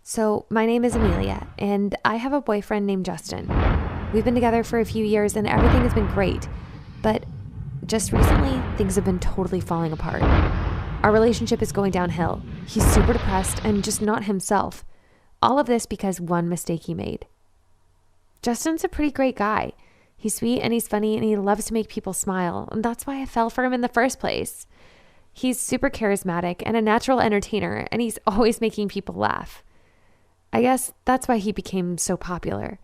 So, my name is Amelia, and I have a boyfriend named Justin. We've been together for a few years, and everything has been great. But just recently, things have been totally falling apart. Our relationship is going downhill. He's super depressed and just not himself. All of this because one mistake he made. Justin's a pretty great guy. He's sweet and he's funny and he loves to make people smile, and that's why I fell for him in the first place. He's super charismatic and a natural entertainer, and he's always making people laugh. I guess that's why he became so popular.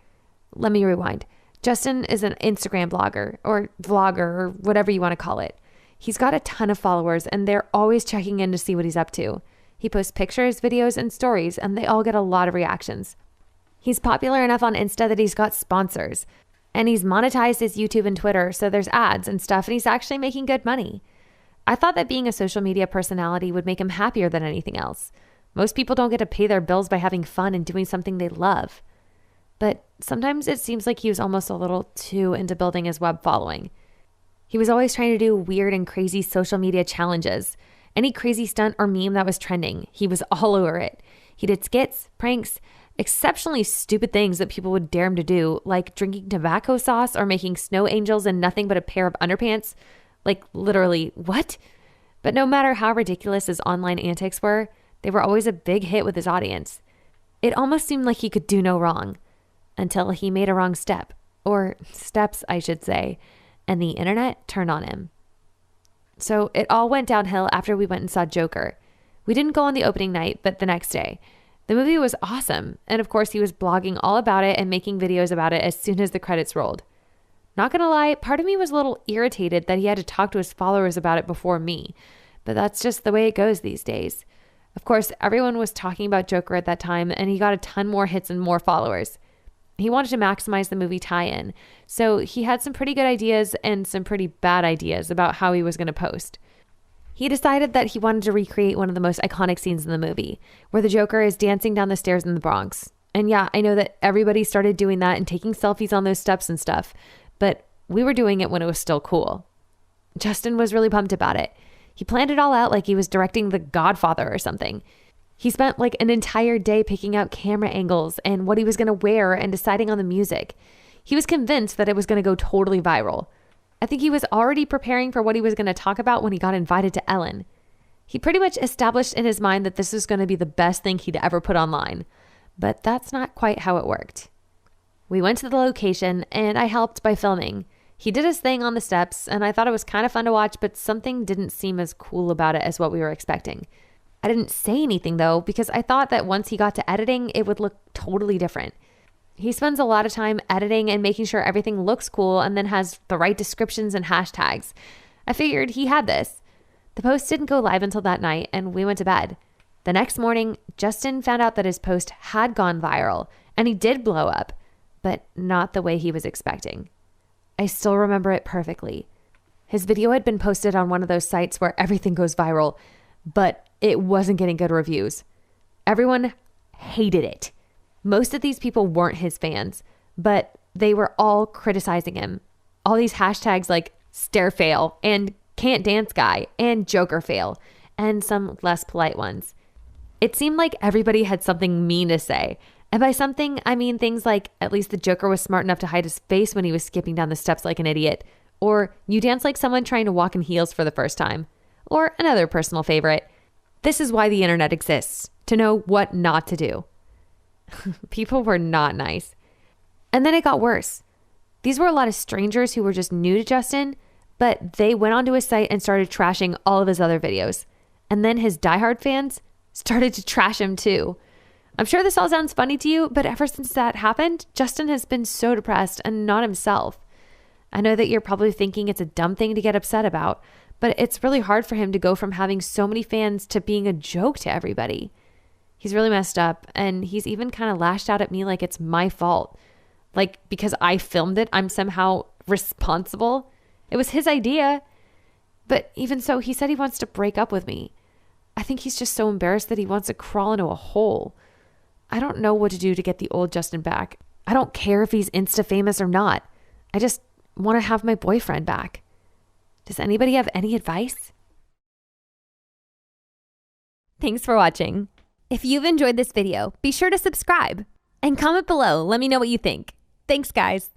Let me rewind. Justin is an Instagram blogger or vlogger or whatever you want to call it. He's got a ton of followers and they're always checking in to see what he's up to. He posts pictures, videos, and stories, and they all get a lot of reactions. He's popular enough on Insta that he's got sponsors, and he's monetized his YouTube and Twitter, so there's ads and stuff, and he's actually making good money. I thought that being a social media personality would make him happier than anything else. Most people don't get to pay their bills by having fun and doing something they love. But sometimes it seems like he was almost a little too into building his web following. He was always trying to do weird and crazy social media challenges. Any crazy stunt or meme that was trending, he was all over it. He did skits, pranks, exceptionally stupid things that people would dare him to do, like drinking tobacco sauce or making snow angels in nothing but a pair of underpants. Like, literally, what? But no matter how ridiculous his online antics were, they were always a big hit with his audience. It almost seemed like he could do no wrong until he made a wrong step, or steps, I should say, and the internet turned on him. So it all went downhill after we went and saw Joker. We didn't go on the opening night, but the next day. The movie was awesome, and of course he was blogging all about it and making videos about it as soon as the credits rolled. Not gonna lie, part of me was a little irritated that he had to talk to his followers about it before me, but that's just the way it goes these days. Of course, everyone was talking about Joker at that time, and he got a ton more hits and more followers. He wanted to maximize the movie tie-in, so he had some pretty good ideas and some pretty bad ideas about how he was going to post. He decided that he wanted to recreate one of the most iconic scenes in the movie, where the Joker is dancing down the stairs in the Bronx. And yeah, I know that everybody started doing that and taking selfies on those steps and stuff, but we were doing it when it was still cool. Justin was really pumped about it. He planned it all out like he was directing The Godfather or something. He spent like an entire day picking out camera angles and what he was going to wear and deciding on the music. He was convinced that it was going to go totally viral. I think he was already preparing for what he was going to talk about when he got invited to Ellen. He pretty much established in his mind that this was going to be the best thing he'd ever put online. But that's not quite how it worked. We went to the location and I helped by filming. He did his thing on the steps, and I thought it was kind of fun to watch, but something didn't seem as cool about it as what we were expecting. I didn't say anything though, because I thought that once he got to editing, it would look totally different. He spends a lot of time editing and making sure everything looks cool and then has the right descriptions and hashtags. I figured he had this. The post didn't go live until that night, and we went to bed. The next morning, Justin found out that his post had gone viral, and he did blow up, but not the way he was expecting. I still remember it perfectly. His video had been posted on one of those sites where everything goes viral, but it wasn't getting good reviews. Everyone hated it. Most of these people weren't his fans, but they were all criticizing him. All these hashtags like stare fail and can't dance guy and Joker fail, and some less polite ones. It seemed like everybody had something mean to say. And by something, I mean things like, at least the Joker was smart enough to hide his face when he was skipping down the steps like an idiot. Or, you dance like someone trying to walk in heels for the first time. Or another personal favorite, this is why the internet exists, to know what not to do. People were not nice. And then it got worse. These were a lot of strangers who were just new to Justin, but they went onto his site and started trashing all of his other videos. And then his diehard fans started to trash him too. I'm sure this all sounds funny to you, but ever since that happened, Justin has been so depressed and not himself. I know that you're probably thinking it's a dumb thing to get upset about, but it's really hard for him to go from having so many fans to being a joke to everybody. He's really messed up, and he's even kind of lashed out at me like it's my fault. Like, because I filmed it, I'm somehow responsible. It was his idea. But even so, he said he wants to break up with me. I think he's just so embarrassed that he wants to crawl into a hole. I don't know what to do to get the old Justin back. I don't care if he's Insta famous or not. I just want to have my boyfriend back. Does anybody have any advice? Thanks for watching. If you've enjoyed this video, be sure to subscribe and comment below. Let me know what you think. Thanks, guys.